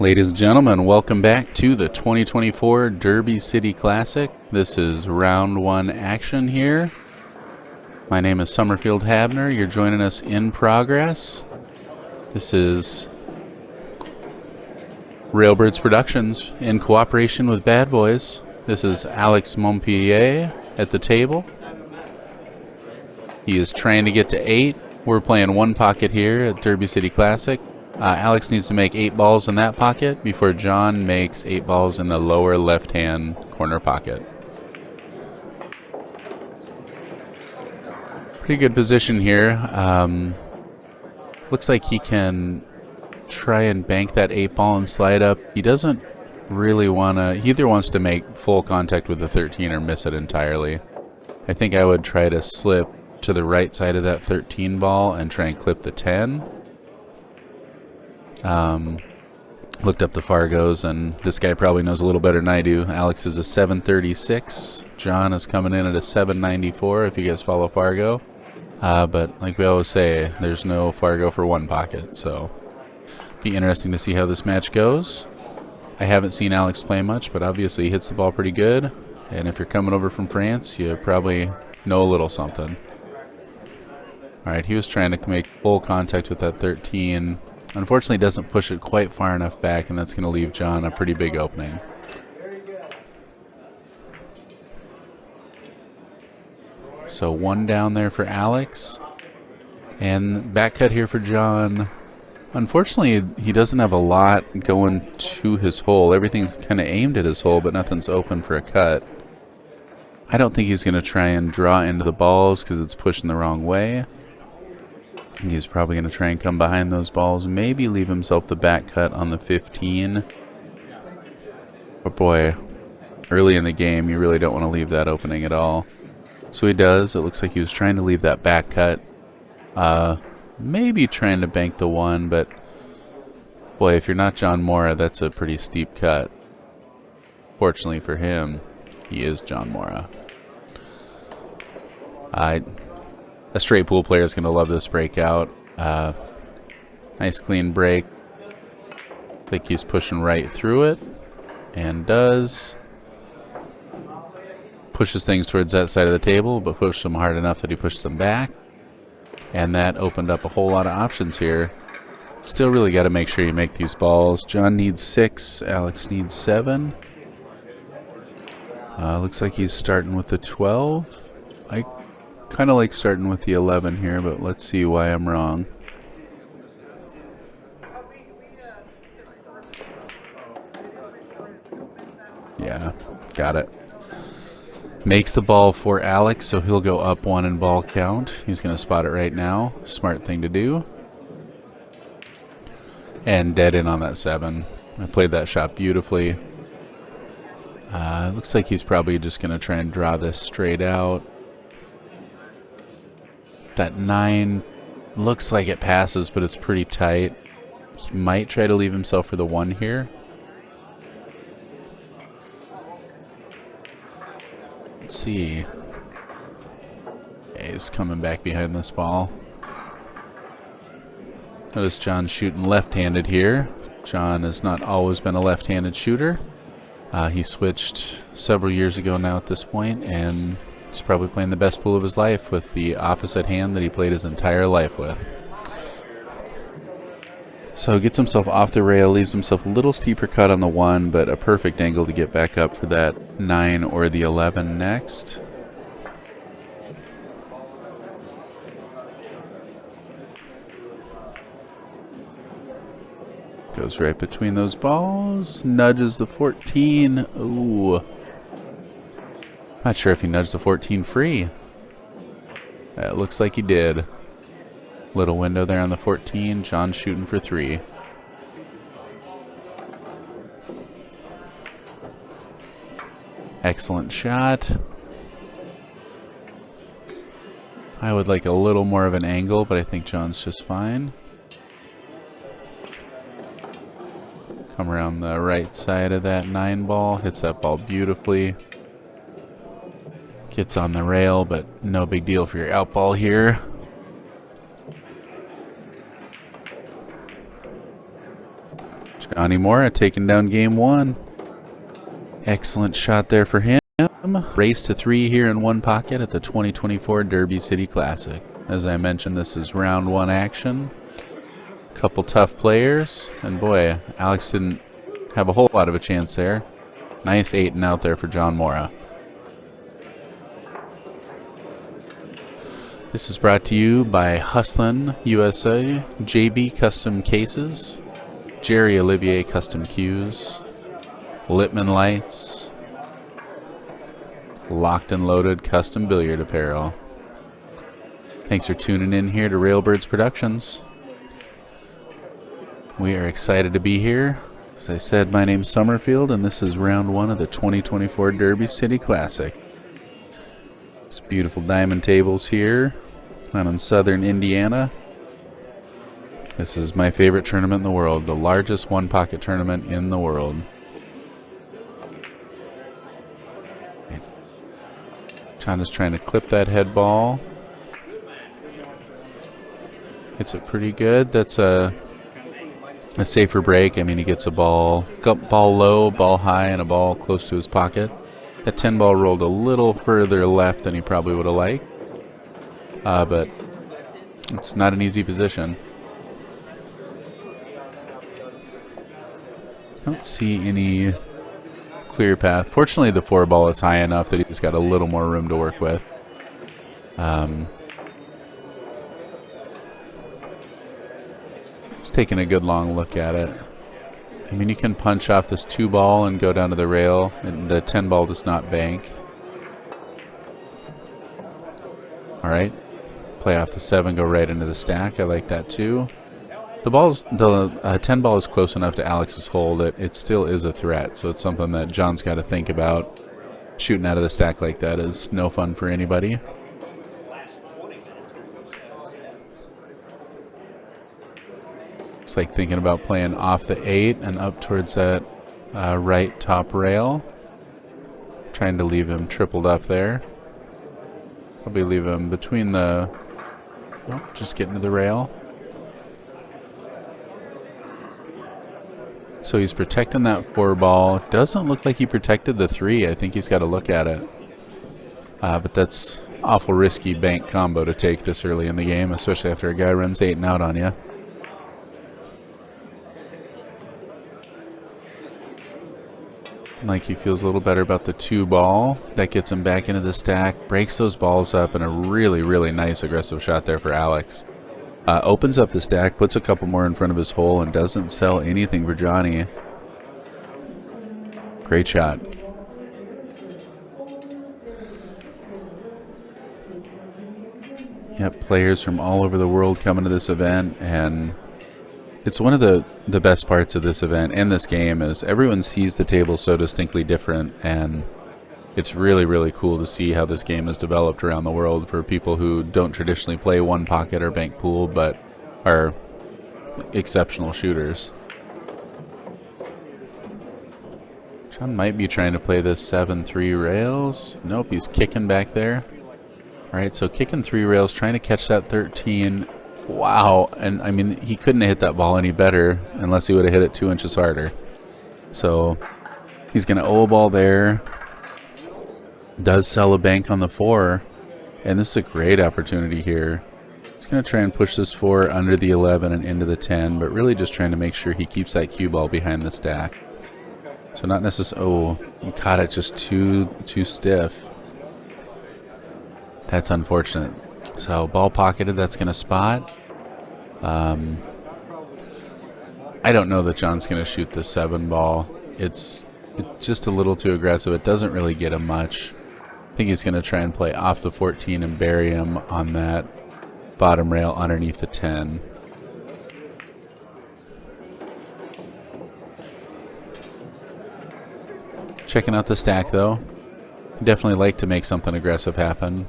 Ladies and gentlemen, welcome back to the 2024 Derby City Classic. This is round one action here. My name is Somerfield Habener. You're joining us in progress. This is Railbirds Productions in cooperation with Bad Boys. This is Alex Montpellier at the table. He is trying to get to 8. We're playing one pocket here at Derby City Classic. Alex needs to make 8 balls in that pocket before John makes 8 balls in the lower left-hand corner pocket. Pretty good position here. Looks like he can try and bank that 8 ball and slide up. He doesn't really want to. He either wants to make full contact with the 13 or miss it entirely. I think I would try to slip to the right side of that 13 ball and try and clip the 10. Looked up the Fargos, and this guy probably knows a little better than I do. Alex is a 736. John is coming in at a 794 if you guys follow Fargo. But like we always say, there's no Fargo for one pocket, so be interesting to see how this match goes. I haven't seen Alex play much, but obviously he hits the ball pretty good. And if you're coming over from France, you probably know a little something. Alright, he was trying to make full contact with that 13. Unfortunately, doesn't push it quite far enough back, and that's going to leave John a pretty big opening. So 1 down there for Alex. And back cut here for John. Unfortunately, he doesn't have a lot going to his hole. Everything's kind of aimed at his hole, but nothing's open for a cut. I don't think he's going to try and draw into the balls because it's pushing the wrong way. He's probably going to try and come behind those balls, maybe leave himself the back cut on the 15. But boy, early in the game, you really don't want to leave that opening at all. So he does. It looks like he was trying to leave that back cut. Maybe trying to bank the 1, but boy, if you're not John Morra, that's a pretty steep cut. Fortunately for him, he is John Morra. A straight pool player is going to love this breakout. Nice clean break. I think he's pushing right through it, and does. Pushes things towards that side of the table, but pushes them hard enough that he pushes them back. And that opened up a whole lot of options here. Still really got to make sure you make these balls. John needs 6, Alex needs 7. Looks like he's starting with the 12. I kind of like starting with the 11 here, but let's see why I'm wrong. Yeah, got it. Makes the ball for Alex, so he'll go up 1 in ball count. He's going to spot it right now. Smart thing to do. And dead in on that 7. I played that shot beautifully. Looks like he's probably just going to try and draw this straight out. That 9 looks like it passes, but it's pretty tight. He might try to leave himself for the 1 here. Let's see. Okay, he's coming back behind this ball. Notice John shooting left-handed here. John has not always been a left-handed shooter. He switched several years ago now at this point, and he's probably playing the best pool of his life with the opposite hand that he played his entire life with. So gets himself off the rail, leaves himself a little steeper cut on the 1, but a perfect angle to get back up for that 9 or the 11 next. Goes right between those balls, nudges the 14. Ooh. Not sure if he nudged the 14 free. It looks like he did. Little window there on the 14. John shooting for 3. Excellent shot. I would like a little more of an angle, but I think John's just fine. Come around the right side of that 9 ball. Hits that ball beautifully. Gets on the rail, but no big deal for your out ball here. Johnny Morra taking down game 1. Excellent shot there for him. Race to 3 here in one pocket at the 2024 Derby City Classic. As I mentioned, this is round 1 action. Couple tough players, and boy, Alex didn't have a whole lot of a chance there. Nice 8 and out there for John Morra. This is brought to you by Hustlin USA, JB Custom Cases, Jerry Olivier Custom Cues, Littman Lights, Locked and Loaded Custom Billiard Apparel. Thanks for tuning in here to Railbirds Productions. We are excited to be here. As I said, my name's Somerfield, and this is round 1 of the 2024 Derby City Classic. It's beautiful diamond tables here out in southern Indiana. This is my favorite tournament in the world, the largest one-pocket tournament in the world. John is trying to clip that head ball. Hits it pretty good. That's a safer break. I mean, he gets a ball low, ball high, and a ball close to his pocket. That 10 ball rolled a little further left than he probably would have liked. But it's not an easy position. Don't see any clear path. Fortunately, the 4 ball is high enough that he's got a little more room to work with. Just taking a good long look at it. I mean, you can punch off this 2 ball and go down to the rail, and the 10 ball does not bank. All right, play off the 7, go right into the stack. I like that too. The 10 ball is close enough to Alex's hole that it still is a threat, so it's something that John's got to think about. Shooting out of the stack like that is no fun for anybody. It's like thinking about playing off the 8 and up towards that right top rail. Trying to leave him tripled up there. Probably leave him between the... Oh, just getting to the rail. So he's protecting that 4 ball. Doesn't look like he protected the 3. I think he's got to look at it. But that's awful risky bank combo to take this early in the game, especially after a guy runs 8 and out on you. Like he feels a little better about the 2 ball. That gets him back into the stack. Breaks those balls up, and a really, really nice aggressive shot there for Alex. Opens up the stack, puts a couple more in front of his hole, and doesn't sell anything for Johnny. Great shot. Yep, players from all over the world coming to this event, and it's one of the best parts of this event and this game is everyone sees the table so distinctly different, and it's really, really cool to see how this game has developed around the world for people who don't traditionally play one pocket or bank pool but are exceptional shooters. John might be trying to play this 7-3 rails. Nope, he's kicking back there. All right, so kicking 3 rails, trying to catch that 13. Wow, and I mean, he couldn't have hit that ball any better unless he would have hit it 2 inches harder. So he's going to owe a ball there. Does sell a bank on the 4, and this is a great opportunity here. He's going to try and push this 4 under the 11 and into the 10, but really just trying to make sure he keeps that cue ball behind the stack. So not necessarily, oh, he caught it just too stiff. That's unfortunate. So ball pocketed, that's going to spot. I don't know that John's going to shoot the 7 ball. It's just a little too aggressive. It doesn't really get him much. I think he's going to try and play off the 14 and bury him on that bottom rail underneath the 10. Checking out the stack though. Definitely like to make something aggressive happen.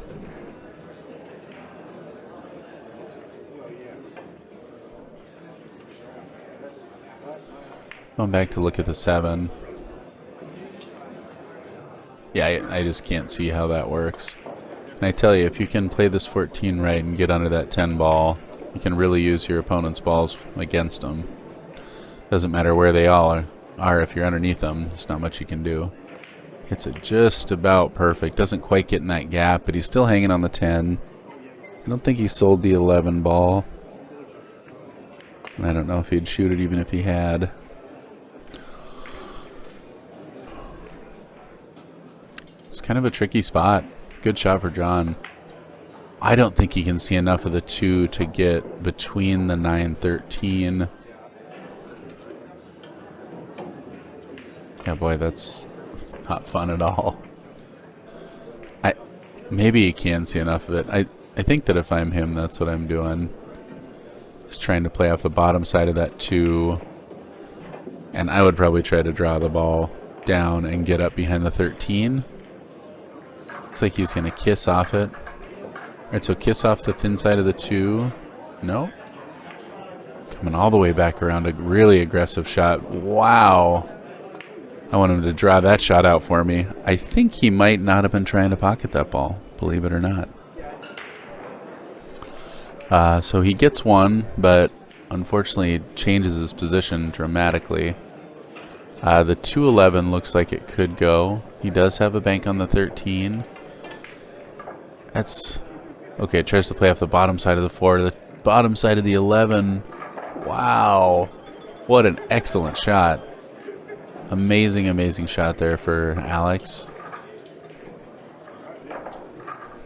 Going back to look at the 7. Yeah, I just can't see how that works. And I tell you, if you can play this 14 right and get under that 10 ball, you can really use your opponent's balls against them. Doesn't matter where they all are if you're underneath them. There's not much you can do. Hits it just about perfect. Doesn't quite get in that gap, but he's still hanging on the 10. I don't think he sold the 11 ball. And I don't know if he'd shoot it even if he had. It's kind of a tricky spot. Good shot for John. I don't think he can see enough of the 2 to get between the 9-13. Yeah, boy, that's not fun at all. Maybe he can see enough of it. I think that if I'm him, that's what I'm doing. Just trying to play off the bottom side of that 2. And I would probably try to draw the ball down and get up behind the 13. Looks like he's going to kiss off it. Alright, so kiss off the thin side of the 2. No. Coming all the way back around. A really aggressive shot. Wow. I want him to draw that shot out for me. I think he might not have been trying to pocket that ball, believe it or not. So he gets one, but unfortunately changes his position dramatically. The 2-11 looks like it could go. He does have a bank on the 13. That's... Okay, tries to play off the bottom side of the 4 to the bottom side of the 11. Wow. What an excellent shot. Amazing, amazing shot there for Alex.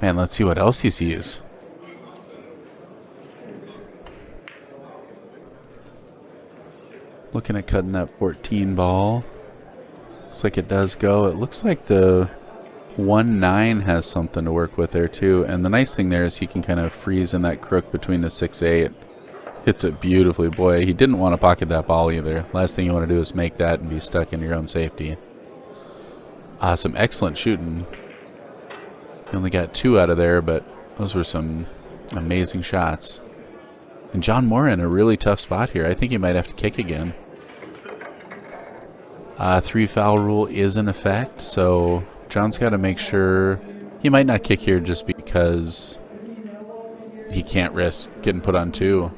Man, let's see what else he sees. Looking at cutting that 14 ball. Looks like it does go. It looks like the 1-9 has something to work with there too. And the nice thing there is he can kind of freeze in that crook between the 6-8. Hits it beautifully. Boy, he didn't want to pocket that ball either. Last thing you want to do is make that and be stuck in your own safety. Some excellent shooting. He only got 2 out of there, but those were some amazing shots. And John Morra in a really tough spot here. I think he might have to kick again. 3 foul rule is in effect, so John's got to make sure he might not kick here just because he can't risk getting put on 2.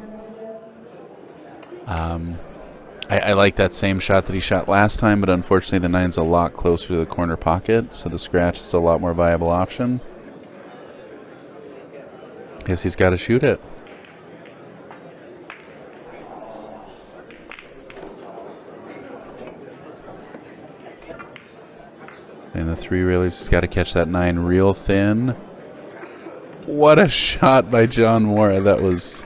I like that same shot that he shot last time, but unfortunately the 9's a lot closer to the corner pocket, so the scratch is a lot more viable option. Guess he's got to shoot it. And the 3 reelers has got to catch that 9 real thin. What a shot by John Morra. That was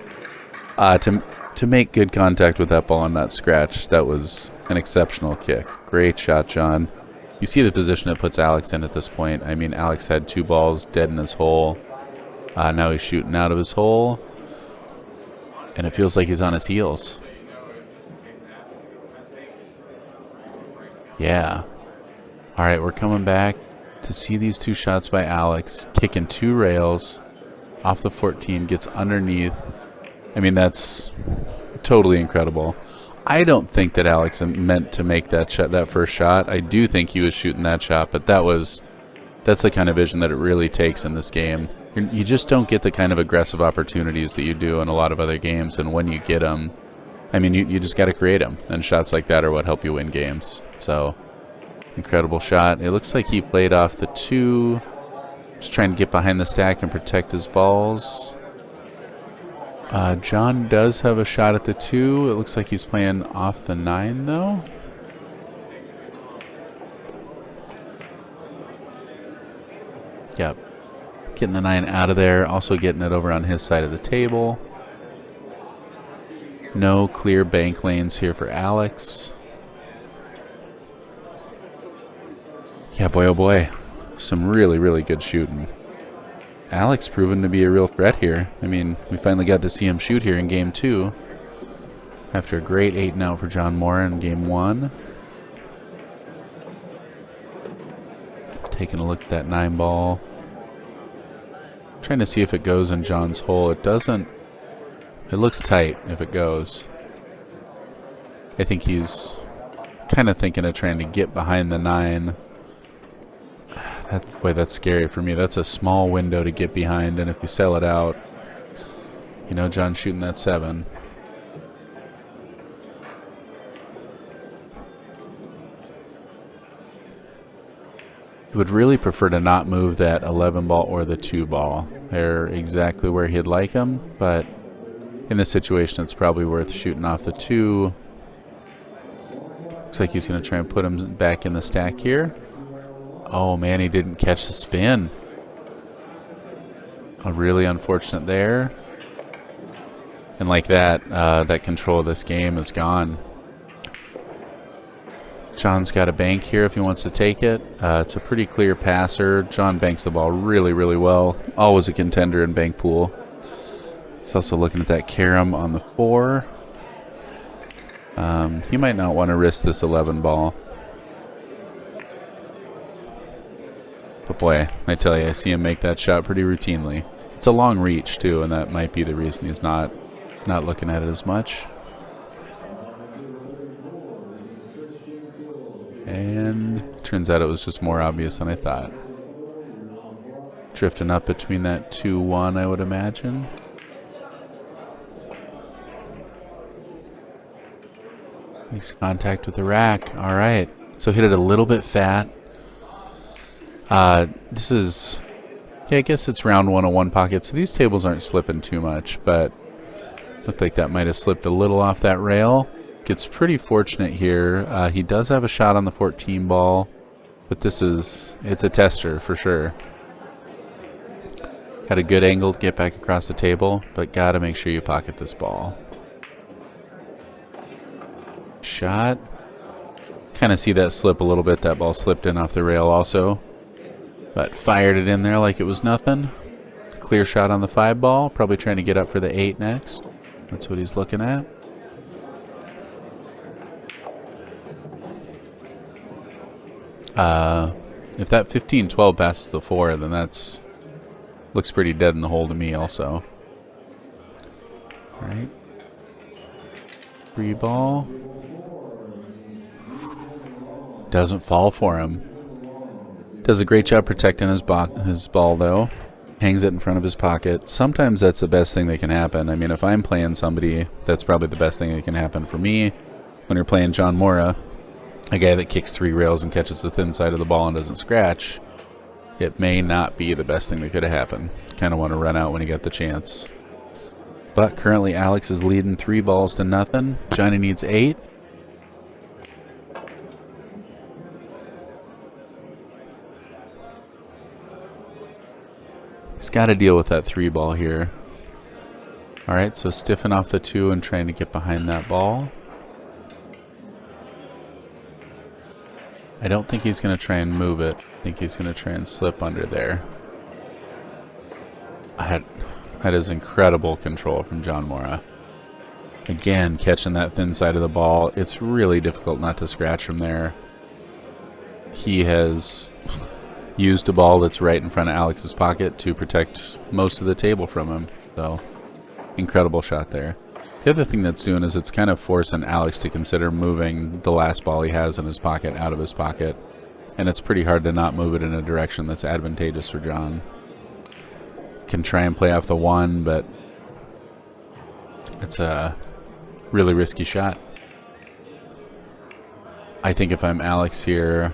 to make good contact with that ball and not scratch. That was an exceptional kick. Great shot, John. You see the position it puts Alex in at this point. I mean, Alex had 2 balls dead in his hole. Now he's shooting out of his hole. And it feels like he's on his heels. Yeah. All right, we're coming back to see these 2 shots by Alex. Kicking 2 rails off the 14, gets underneath. I mean, that's totally incredible. I don't think that Alex meant to make that shot, that first shot. I do think he was shooting that shot, but that's the kind of vision that it really takes in this game. You just don't get the kind of aggressive opportunities that you do in a lot of other games, and when you get them, I mean, you just got to create them, and shots like that are what help you win games. So, incredible shot. It looks like he played off the 2, just trying to get behind the stack and protect his balls. John does have a shot at the 2. It looks like he's playing off the 9, though. Yep. Getting the 9 out of there. Also getting it over on his side of the table. No clear bank lanes here for Alex. Yeah, boy, oh boy. Some really, really good shooting. Alex proven to be a real threat here. I mean, we finally got to see him shoot here in Game 2. After a great 8-and-out for John Morra in Game 1. Taking a look at that 9 ball. Trying to see if it goes in John's hole. It doesn't. It looks tight if it goes. I think he's kind of thinking of trying to get behind the 9. Boy, that's scary for me. That's a small window to get behind, and if you sell it out, you know John's shooting that 7. Would really prefer to not move that 11 ball or the 2 ball. They're exactly where he'd like them, but in this situation, it's probably worth shooting off the 2. Looks like he's going to try and put him back in the stack here. Oh man, he didn't catch the spin. Really unfortunate there. And like that, that control of this game is gone. John's got a bank here if he wants to take it. It's a pretty clear passer. John banks the ball really, really well. Always a contender in bank pool. He's also looking at that carom on the 4. He might not want to risk this 11 ball. But boy, I tell you, I see him make that shot pretty routinely. It's a long reach too, and that might be the reason he's not looking at it as much. And turns out it was just more obvious than I thought. Drifting up between that 2-1, I would imagine. Makes contact with the rack. All right. So hit it a little bit fat. This is, yeah, I guess it's round 1 of 1 pocket, so these tables aren't slipping too much, but looked like that might have slipped a little off that rail. Gets pretty fortunate here. He does have a shot on the 14 ball, but it's a tester for sure. Got a good angle to get back across the table, but got to make sure you pocket this ball. Shot. Kind of see that slip a little bit. That ball slipped in off the rail also, but fired it in there like it was nothing. Clear shot on the 5 ball. Probably trying to get up for the 8 next. That's what he's looking at. If that 15-12 passes the 4, then that's looks pretty dead in the hole to me also. All right. 3 ball. Doesn't fall for him. Does a great job protecting his ball though. Hangs it in front of his pocket. Sometimes that's the best thing that can happen. I mean, if I'm playing somebody, that's probably the best thing that can happen for me. When you're playing John Morra, a guy that kicks 3 rails and catches the thin side of the ball and doesn't scratch, it may not be the best thing that could have happened. Kind of want to run out when you get the chance. But currently Alex is leading 3 balls to nothing. Johnny needs 8. He's got to deal with that 3 ball here. All right, so stiffen off the 2 and trying to get behind that ball. I don't think he's going to try and move it. I think he's going to try and slip under there. That is incredible control from John Morra. Again, catching that thin side of the ball. It's really difficult not to scratch from there. He has used a ball that's right in front of Alex's pocket to protect most of the table from him. So, incredible shot there. The other thing that's doing is it's kind of forcing Alex to consider moving the last ball he has in his pocket out of his pocket. And it's pretty hard to not move it in a direction that's advantageous for John. Can try and play off the 1, but it's a really risky shot. I think if I'm Alex here,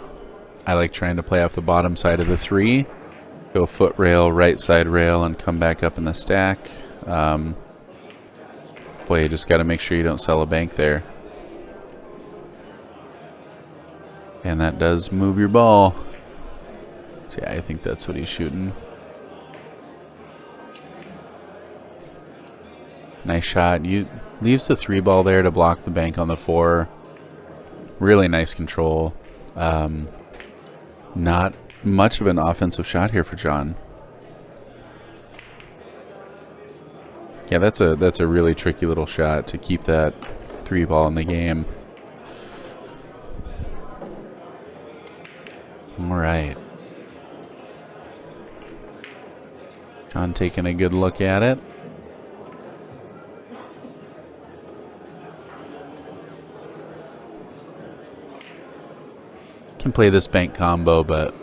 I like trying to play off the bottom side of the 3. Go foot rail, right side rail, and come back up in the stack. Boy, you just got to make sure you don't sell a bank there. And that does move your ball. So yeah, I think that's what he's shooting. Nice shot. You leaves the 3 ball there to block the bank on the 4. Really nice control. Not much of an offensive shot here for John. Yeah, that's a really tricky little shot to keep that 3 ball in the game. All right. John taking a good look at it. Can play this bank combo, but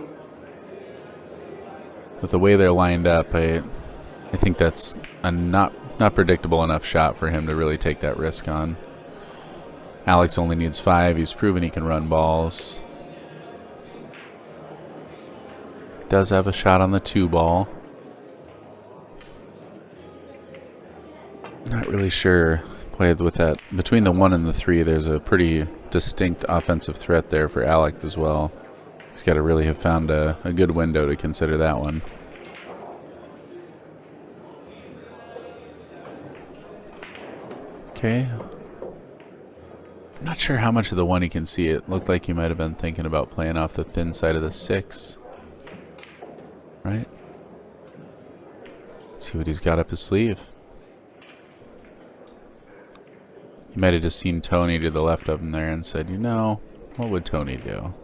with the way they're lined up, I think that's a not predictable enough shot for him to really take that risk on. Alex only needs 5. He's proven he can run balls. does have a shot on the 2 ball. Not really sure. Boy, with that, between the 1 and the 3, there's a pretty distinct offensive threat there for Alex as well. He's got to really have found a good window to consider that one. Okay. I'm not sure how much of the 1 he can see. It looked like he might have been thinking about playing off the thin side of the 6. Right? Let's see what he's got up his sleeve. He might have just seen Tony to the left of him there and said, you know, what would Tony do?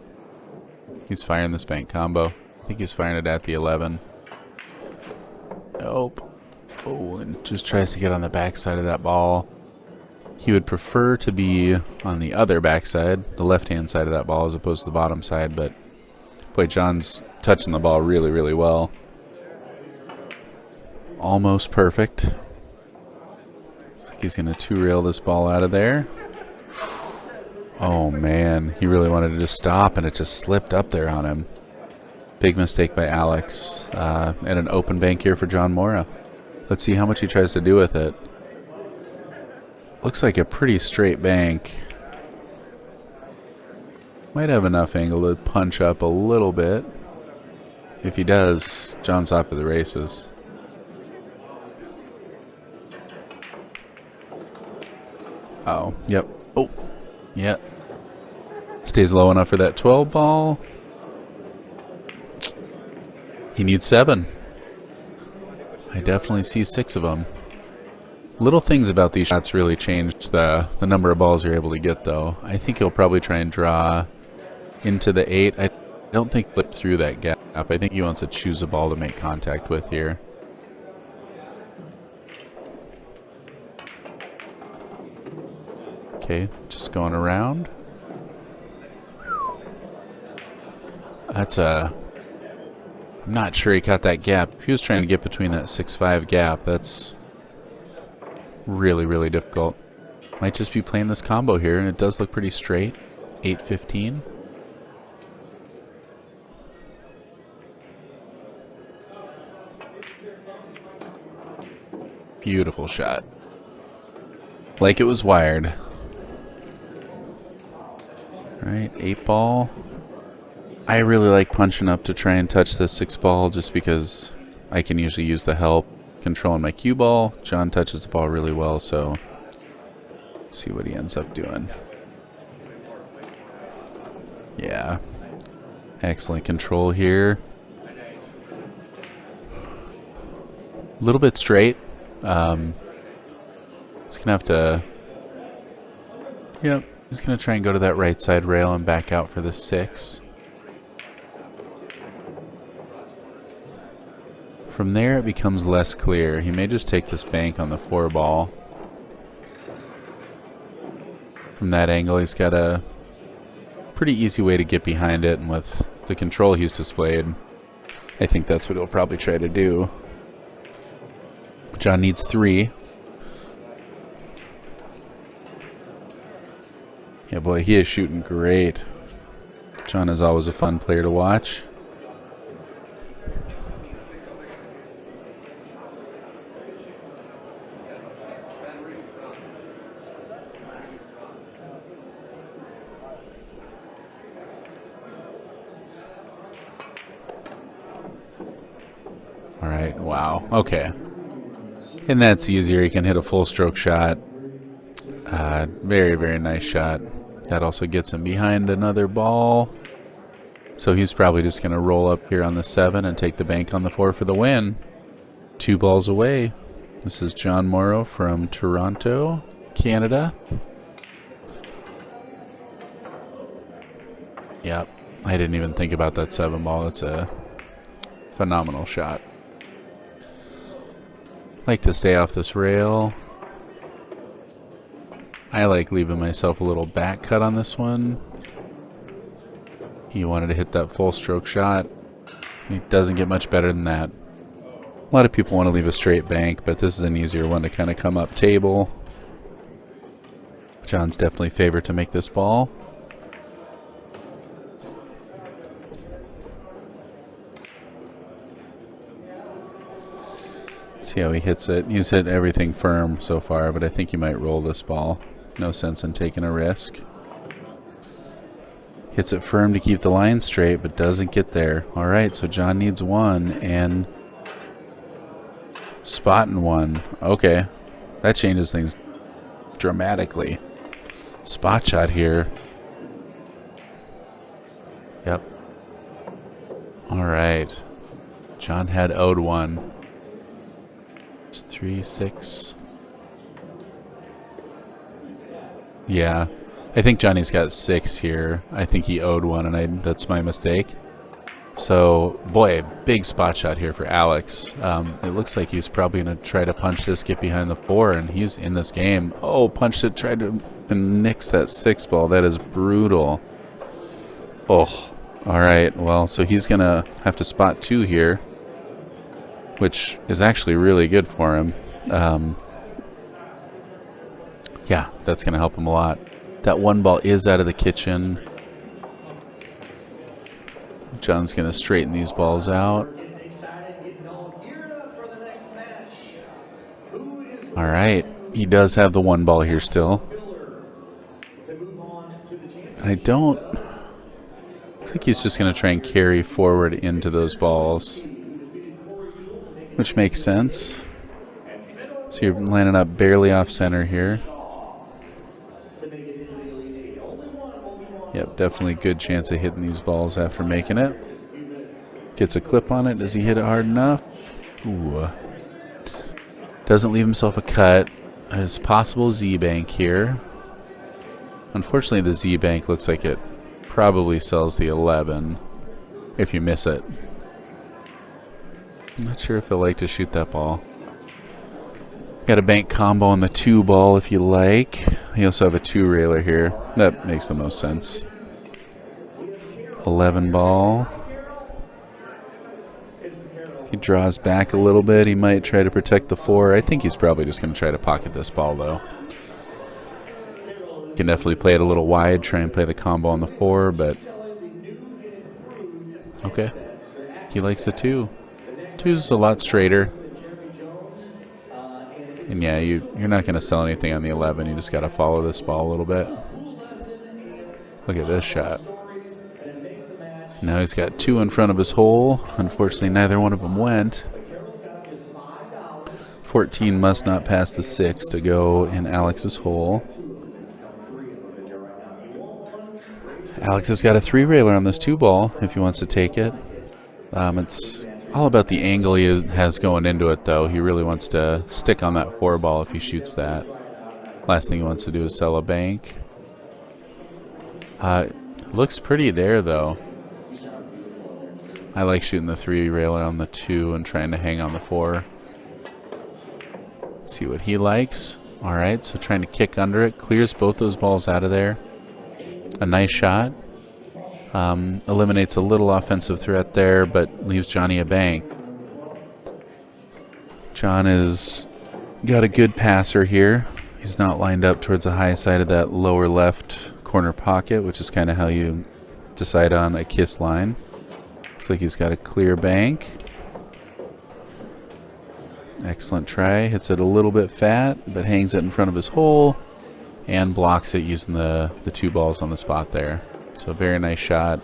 He's firing this bank combo. I think he's firing it at the 11. Nope. Oh, and just tries to get on the backside of that ball. He would prefer to be on the other backside, the left-hand side of that ball, as opposed to the bottom side, but boy, John's touching the ball really, really well. Almost perfect. Looks like he's going to 2-rail this ball out of there. Oh, man. He really wanted to just stop, and it just slipped up there on him. Big mistake by Alex. And an open bank here for John Morra. Let's see how much he tries to do with it. Looks like a pretty straight bank. Might have enough angle to punch up a little bit. If he does, John's off to the races. Oh, yep. Oh, yep. Stays low enough for that 12 ball. He needs 7. I definitely see 6 of them. Little things about these shots really change the number of balls you're able to get, though. I think he'll probably try and draw into the 8. I don't think flip through that gap. I think he wants to choose a ball to make contact with here. Okay, just going around. That's a... I'm not sure he caught that gap. If he was trying to get between that 6-5 gap, that's really, really difficult. Might just be playing this combo here, and it does look pretty straight. 8-15. Beautiful shot. Like it was wired. Alright, 8 ball. I really like punching up to try and touch the 6 ball just because I can usually use the help controlling my cue ball. John touches the ball really well, so see what he ends up doing. Yeah. Excellent control here. A little bit straight. He's going to have to... Yep, he's going to try and go to that right side rail and back out for the 6. From there, it becomes less clear. He may just take this bank on the 4 ball. From that angle, he's got a pretty easy way to get behind it, and with the control he's displayed, I think that's what he'll probably try to do. John needs 3. Yeah, boy, he is shooting great. John is always a fun player to watch. Alright, wow. Okay. And that's easier. He can hit a full stroke shot. Very, very nice shot. That also gets him behind another ball. So he's probably just going to roll up here on the 7 and take the bank on the 4 for the win. 2 balls away. This is John Morra from Toronto, Canada. Yep. I didn't even think about that 7 ball. It's a phenomenal shot. Like to stay off this rail. I like leaving myself a little back cut on this one. He wanted to hit that full stroke shot. It doesn't get much better than that. A lot of people want to leave a straight bank, but this is an easier one to kind of come up table. John's definitely favored to make this ball. See how he hits it. He's hit everything firm so far, but I think he might roll this ball. No sense in taking a risk. Hits it firm to keep the line straight, but doesn't get there. All right, so John needs one and spotting one. Okay, that changes things dramatically. Spot shot here. Yep. All right. John had owed one. It's 3-6. Yeah. I think Johnny's got 6 here. I think he owed one, and that's my mistake. So, boy, big spot shot here for Alex. It looks like he's probably going to try to punch this, get behind the 4, and he's in this game. Oh, punched it, tried to nix that 6 ball. That is brutal. Oh, all right. Well, so he's going to have to spot 2 here, which is actually really good for him. Yeah, that's going to help him a lot. That 1 ball is out of the kitchen. John's going to straighten these balls out. All right. He does have the 1 ball here still. And I think he's just going to try and carry forward into those balls, which makes sense. So you're lining up barely off center here. Yep, definitely good chance of hitting these balls after making it. Gets a clip on it. Does he hit it hard enough? Ooh. Doesn't leave himself a cut. There's possible Z-bank here. Unfortunately, the Z-bank looks like it probably sells the 11 if you miss it. I'm not sure if he'll like to shoot that ball. Got a bank combo on the 2 ball if you like. You also have a 2 railer here. That makes the most sense. 11 ball. If he draws back a little bit, he might try to protect the 4. I think he's probably just going to try to pocket this ball, though. Can definitely play it a little wide, try and play the combo on the 4, but okay. He likes the 2. 2's a lot straighter. And yeah, you're not going to sell anything on the 11. You just got to follow this ball a little bit. Look at this shot. Now he's got 2 in front of his hole. Unfortunately, neither one of them went. 14 must not pass the 6 to go in Alex's hole. Alex has got a 3 railer on this 2 ball if he wants to take it. It's all about the angle he has going into it, though. He really wants to stick on that 4 ball if he shoots that. Last thing he wants to do is sell a bank. Looks pretty there, though. I like shooting the 3 railer on the 2 and trying to hang on the 4. See what he likes. All right, so trying to kick under it. Clears both those balls out of there. A nice shot. Eliminates a little offensive threat there, but leaves Johnny a bank. John has got a good passer here. He's not lined up towards the high side of that lower left corner pocket, which is kind of how you decide on a kiss line. Looks like he's got a clear bank. Excellent try. Hits it a little bit fat, but hangs it in front of his hole and blocks it using the 2 balls on the spot there. So very nice shot.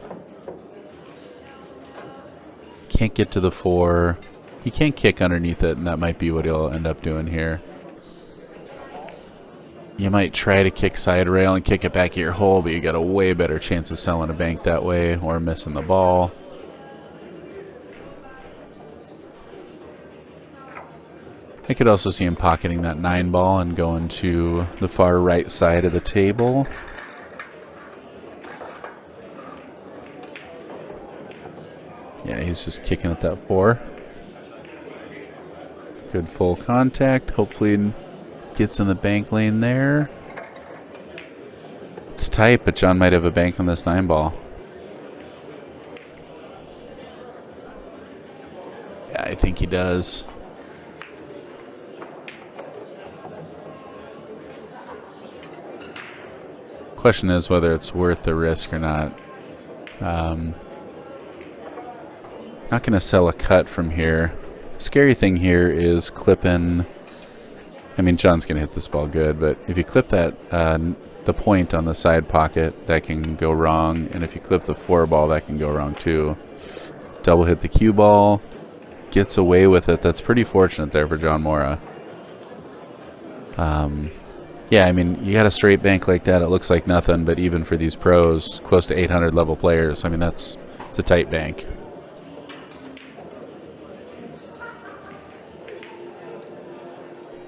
Can't get to the 4. He can't kick underneath it, and that might be what he'll end up doing here. You might try to kick side rail and kick it back at your hole, but you got a way better chance of selling a bank that way or missing the ball. I could also see him pocketing that 9 ball and going to the far right side of the table. Yeah, he's just kicking at that 4. Good full contact. Hopefully gets in the bank lane there. It's tight, but John might have a bank on this 9 ball. Yeah, I think he does. Question is whether it's worth the risk or not. Not going to sell a cut from here. Scary thing here is clipping. I mean, John's going to hit this ball good, but if you clip that, the point on the side pocket, that can go wrong. And if you clip the 4 ball, that can go wrong too. Double hit the cue ball. Gets away with it. That's pretty fortunate there for John Morra. Yeah, I mean, you got a straight bank like that, it looks like nothing, but even for these pros, close to 800 level players, I mean, it's a tight bank.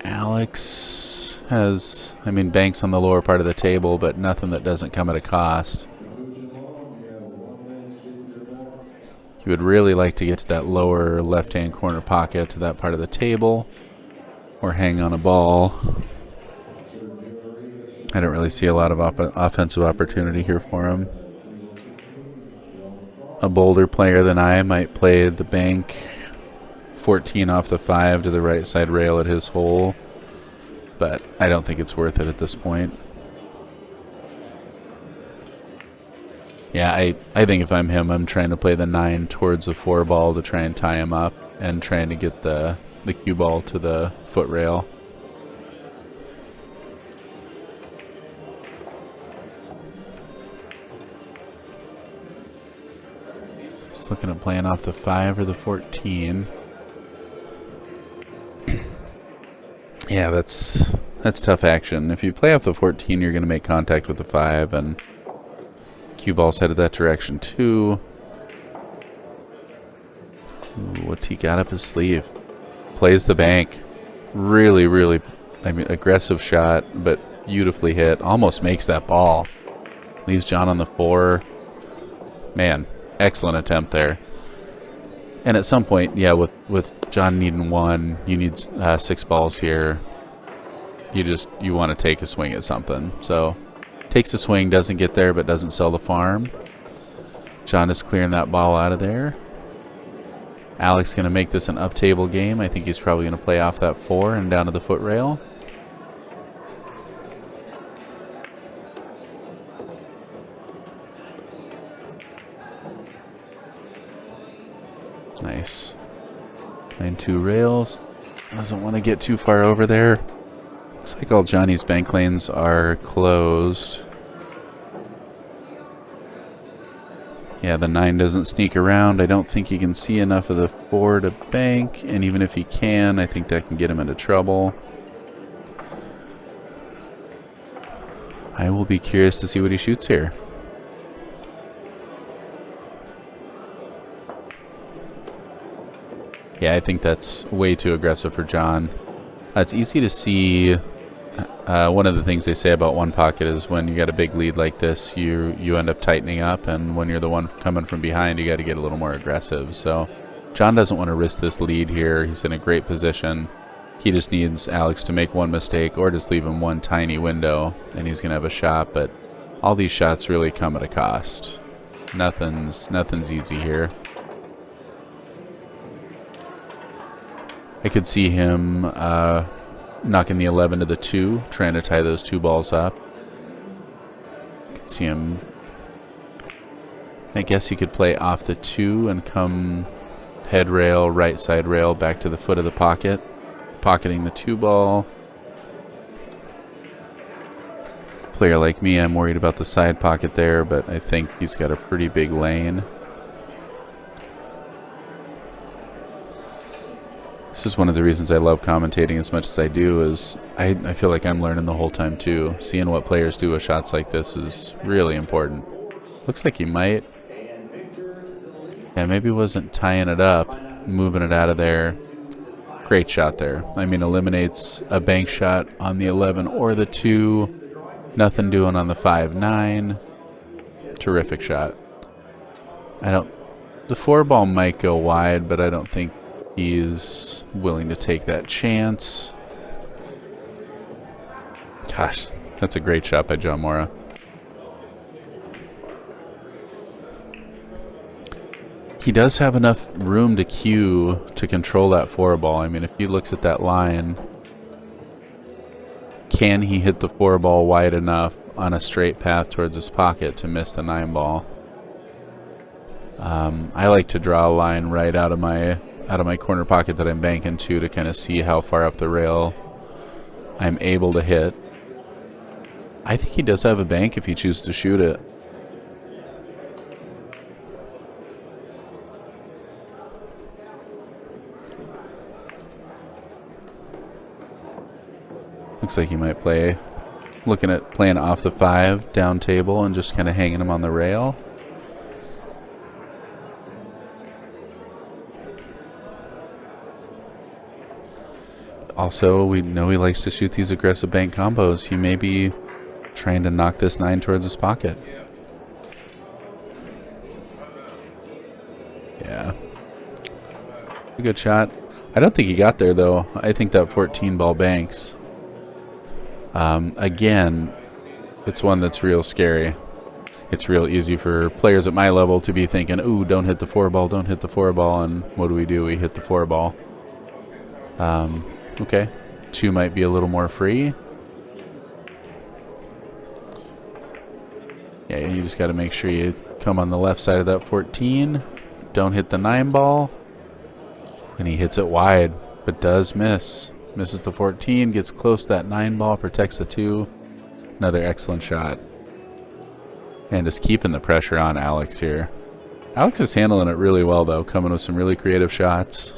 Alex has, I mean, banks on the lower part of the table, but nothing that doesn't come at a cost. He would really like to get to that lower left-hand corner pocket, to that part of the table, or hang on a ball. I don't really see a lot of offensive opportunity here for him. A bolder player than I might play the bank 14 off the 5 to the right side rail at his hole, but I don't think it's worth it at this point. Yeah, I think if I'm him, I'm trying to play the 9 towards the 4 ball to try and tie him up and trying to get the cue ball to the foot rail. Just looking at playing off the 5 or the 14. Yeah, that's tough action. If you play off the 14, you're going to make contact with the 5, and cue ball's headed that direction too. Ooh, what's he got up his sleeve? Plays the bank. Really, really, I mean, aggressive shot, but beautifully hit. Almost makes that ball. Leaves John on the 4. Man, excellent attempt there. And at some point, yeah, with John needing 1, you need 6 balls here. You want to take a swing at something. So takes a swing, doesn't get there, but doesn't sell the farm. John is clearing that ball out of there. Alex going to make this an up-table game. I think he's probably going to play off that 4 and down to the foot rail. Nice. Playing 2 rails. Doesn't want to get too far over there. Looks like all Johnny's bank lanes are closed. Yeah, the 9 doesn't sneak around. I don't think he can see enough of the 4 to bank, and even if he can, I think that can get him into trouble. I will be curious to see what he shoots here. Yeah, I think that's way too aggressive for John. It's easy to see. One of the things they say about one pocket is when you got a big lead like this, you end up tightening up, and when you're the one coming from behind, you got to get a little more aggressive. So John doesn't want to risk this lead here. He's in a great position. He just needs Alex to make one mistake or just leave him one tiny window, and he's going to have a shot. But all these shots really come at a cost. Nothing's easy here. I could see him knocking the 11 to the 2, trying to tie those 2 balls up. I could see him. I guess he could play off the 2 and come head rail, right side rail, back to the foot of the pocket, pocketing the 2 ball. Player like me, I'm worried about the side pocket there, but I think he's got a pretty big lane. This is one of the reasons I love commentating as much as I do, is I feel like I'm learning the whole time too. Seeing what players do with shots like this is really important. Looks like he might. Yeah, maybe wasn't tying it up, moving it out of there. Great shot there. I mean, eliminates a bank shot on the 11 or the 2. Nothing doing on the 5-9. Terrific shot. The 4 ball might go wide, but I don't think he's willing to take that chance. Gosh, that's a great shot by John Morra. He does have enough room to cue to control that 4 ball. I mean, if he looks at that line, can he hit the 4 ball wide enough on a straight path towards his pocket to miss the 9 ball? I like to draw a line right out of my out of my corner pocket that I'm banking to kind of see how far up the rail I'm able to hit. I think he does have a bank if he chooses to shoot it. Looks like he might play, looking at playing off the 5 down table and just kind of hanging him on the rail. Also, we know he likes to shoot these aggressive bank combos. He may be trying to knock this 9 towards his pocket. Yeah. A good shot. I don't think he got there, though. I think that 14 ball banks. Again, it's one that's real scary. It's real easy for players at my level to be thinking, ooh, don't hit the 4 ball, don't hit the 4 ball, and what do? We hit the 4 ball. Okay, 2 might be a little more free. Yeah, you just got to make sure you come on the left side of that 14. Don't hit the 9 ball. And he hits it wide, but does miss. Misses the 14, gets close to that 9 ball, protects the 2. Another excellent shot. And just keeping the pressure on Alex here. Alex is handling it really well, though, coming with some really creative shots.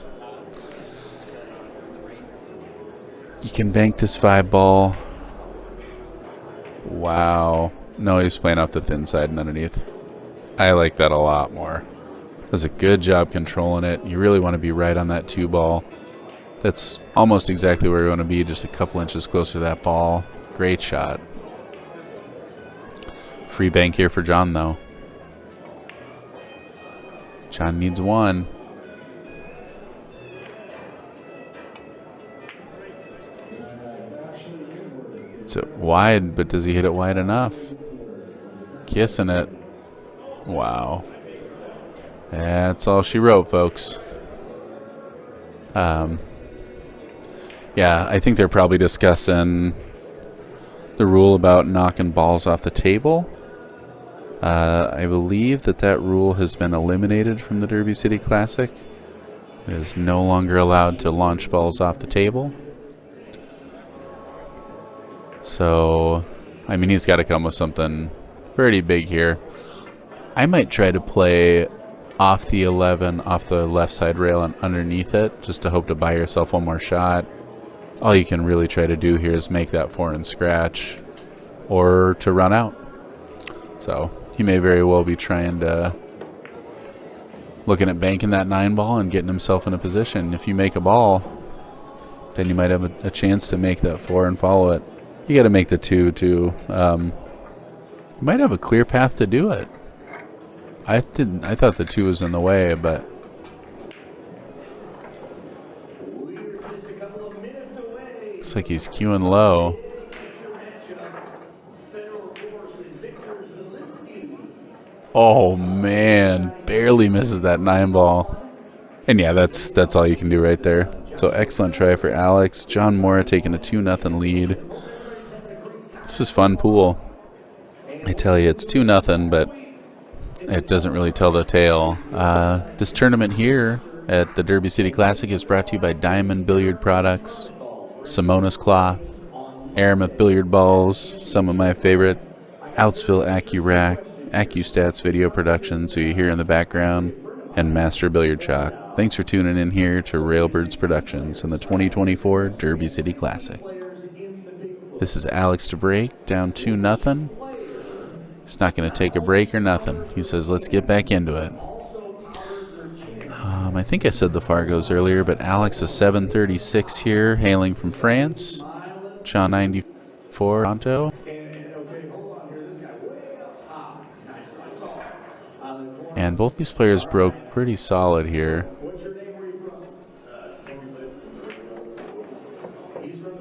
You can bank this 5 ball. Wow. No, he's playing off the thin side and underneath. I like that a lot more. Does a good job controlling it. You really want to be right on that 2 ball. That's almost exactly where you want to be, just a couple inches closer to that ball. Great shot. Free bank here for John, though. John needs 1. It's wide, but does he hit it wide enough? Kissing it. Wow. That's all she wrote, folks. Yeah, I think they're probably discussing the rule about knocking balls off the table. I believe that rule has been eliminated from the Derby City Classic. It is no longer allowed to launch balls off the table. So, I mean, he's got to come with something pretty big here. I might try to play off the 11, off the left side rail and underneath it, just to hope to buy yourself one more shot. All you can really try to do here is make that 4 and scratch, or to run out. So, he may very well be trying to, looking at banking that 9 ball and getting himself in a position. If you make a ball, then you might have a chance to make that 4 and follow it. You got to make the 2 too. You might have a clear path to do it. I thought the 2 was in the way, but looks like he's queuing low. Oh man, barely misses that 9 ball. And yeah, that's all you can do right there. So excellent try for Alex. John Morra taking a 2-0 lead. This is fun pool. I tell you, it's 2-0, but it doesn't really tell the tale. This tournament here at the Derby City Classic is brought to you by Diamond Billiard Products, Simonis Cloth, Aramith Billiard Balls, some of my favorite, Outsville AccuRack, AccuStats Video Productions, who you hear in the background, and Master Billiard Chalk. Thanks for tuning in here to Railbirds Productions in the 2024 Derby City Classic. This is Alex to break, down 2-0. He's not going to take a break or nothing. He says, let's get back into it. I think I said the Fargos earlier, but Alex is 736 here, hailing from France. John 94, Toronto. And both these players broke pretty solid here.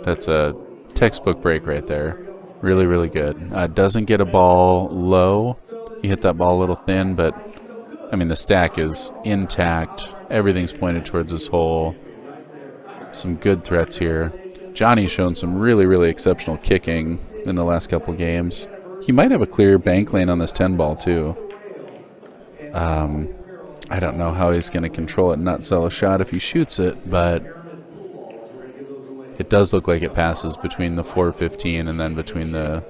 That's a textbook break right there. Really, really good. Doesn't get a ball low. He hit that ball a little thin, but I mean, the stack is intact. Everything's pointed towards this hole. Some good threats here. Johnny's shown some really, really exceptional kicking in the last couple games. He might have a clear bank lane on this 10 ball, too. I don't know how he's going to control it and not sell a shot if he shoots it, but it does look like it passes between the 415 and then between the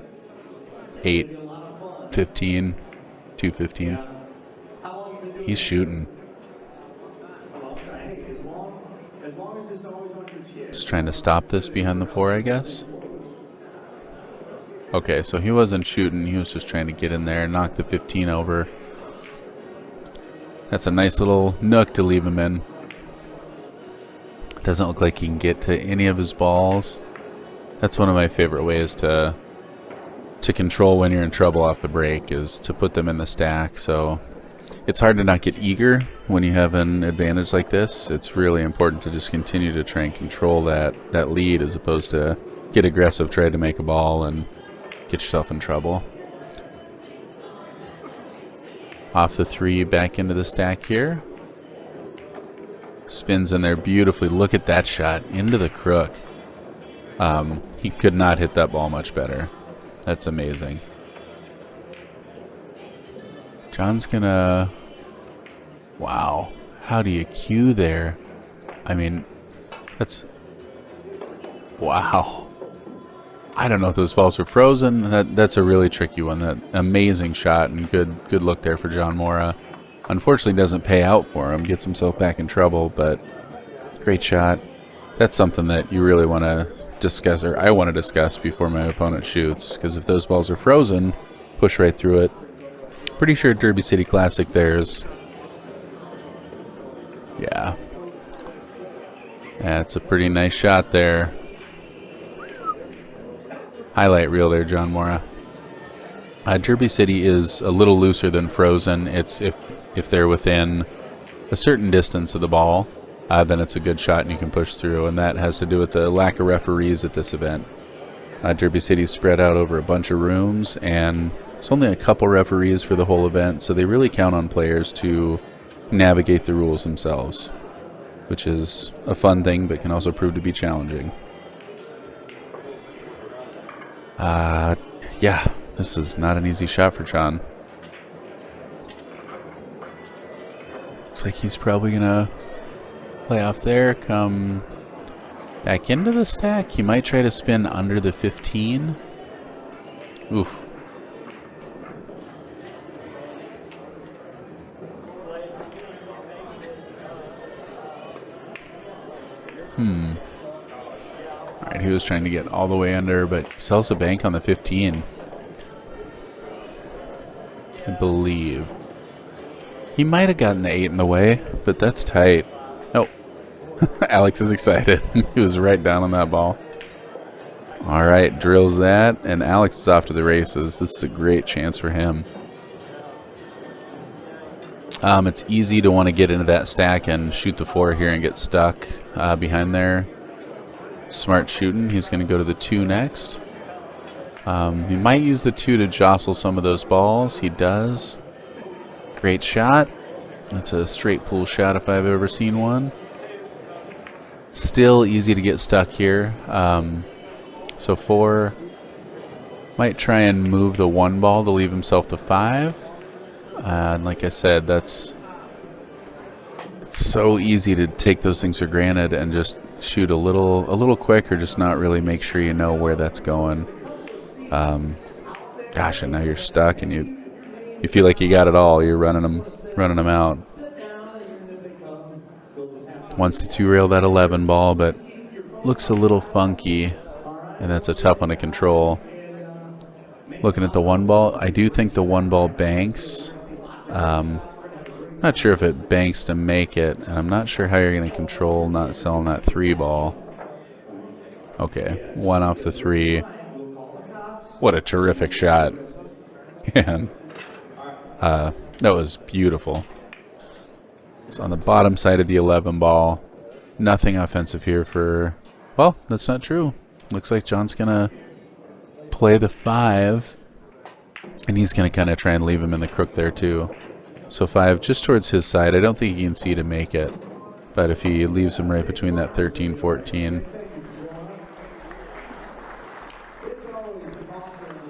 815, 215. He's shooting. Just trying to stop this behind the 4, I guess. Okay, so he wasn't shooting. He was just trying to get in there and knock the 15 over. That's a nice little nook to leave him in. Doesn't look like he can get to any of his balls. That's one of my favorite ways to control when you're in trouble off the break, is to put them in the stack. So it's hard to not get eager when you have an advantage like this. It's really important to just continue to try and control that lead, as opposed to get aggressive, try to make a ball, and get yourself in trouble. Off the 3, back into the stack here. Spins in there beautifully. Look at that shot into the crook. He could not hit that ball much better. That's amazing. John's gonna... Wow. How do you cue there? I mean, that's... Wow. I don't know if those balls were frozen. That's a really tricky one. That amazing shot, and good look there for John Morra. Unfortunately, doesn't pay out for him. Gets himself back in trouble, but great shot. That's something that you really want to discuss, or I want to discuss, before my opponent shoots, because if those balls are frozen, push right through it. Pretty sure Derby City Classic theirs. Yeah. That's a pretty nice shot there. Highlight reel there, John Morra. Derby City is a little looser than Frozen. It's if they're within a certain distance of the ball, then it's a good shot and you can push through, and that has to do with the lack of referees at this event. Derby City's spread out over a bunch of rooms, and it's only a couple referees for the whole event, so they really count on players to navigate the rules themselves, which is a fun thing, but can also prove to be challenging. Yeah, this is not an easy shot for John. Looks like he's probably gonna play off there, come back into the stack. He might try to spin under the 15. Oof. Alright, he was trying to get all the way under, but sells a bank on the 15. I believe. He might have gotten the 8 in the way, but that's tight. Oh. Alex is excited. He was right down on that ball. Alright, drills that, and Alex is off to the races. This is a great chance for him. It's easy to want to get into that stack and shoot the 4 here and get stuck behind there. Smart shooting. He's going to go to the 2 next. He might use the 2 to jostle some of those balls. He does. Great shot. That's a straight pool shot if I've ever seen one. Still easy to get stuck here. So 4 might try and move the 1 ball to leave himself the 5. And like I said, it's so easy to take those things for granted and just shoot a little quick, or just not really make sure you know where that's going. Gosh, and now you're stuck, and you feel like you got it all. You're running them out. Wants to 2-rail that 11 ball, but looks a little funky, and that's a tough one to control. Looking at the 1 ball, I do think the 1 ball banks. Not sure if it banks to make it, and I'm not sure how you're going to control not selling that 3 ball. Okay, 1 off the 3. What a terrific shot. And that was beautiful. So on the bottom side of the 11 ball, nothing offensive here for... Well, that's not true. Looks like John's going to play the 5, and he's going to kind of try and leave him in the crook there too. So 5 just towards his side. I don't think he can see to make it, but if he leaves him right between that 13, 14.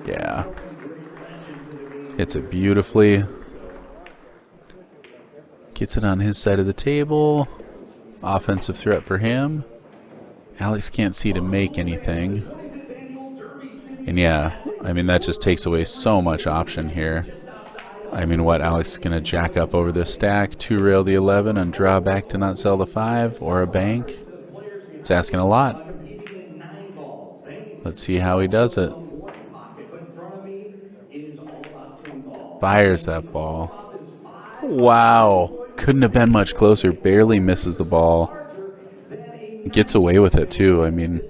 Yeah. Hits it beautifully. Gets it on his side of the table. Offensive threat for him. Alex can't see to make anything. And yeah, I mean, that just takes away so much option here. I mean, what, Alex is going to jack up over this stack, 2-rail the 11, and draw back to not sell the 5, or a bank? It's asking a lot. Let's see how he does it. Fires that ball. Wow. Couldn't have been much closer. Barely misses the ball. Gets away with it, too. I mean,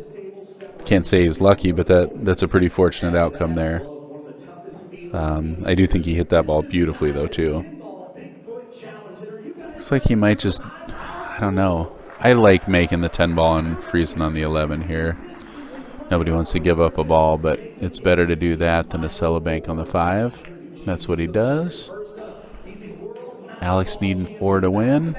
can't say he's lucky, but that's a pretty fortunate outcome there. I do think he hit that ball beautifully, though, too. Looks like he might just, I don't know. I like making the 10 ball and freezing on the 11 here. Nobody wants to give up a ball, but it's better to do that than to sell a bank on the 5. That's what he does. Alex needing 4 to win.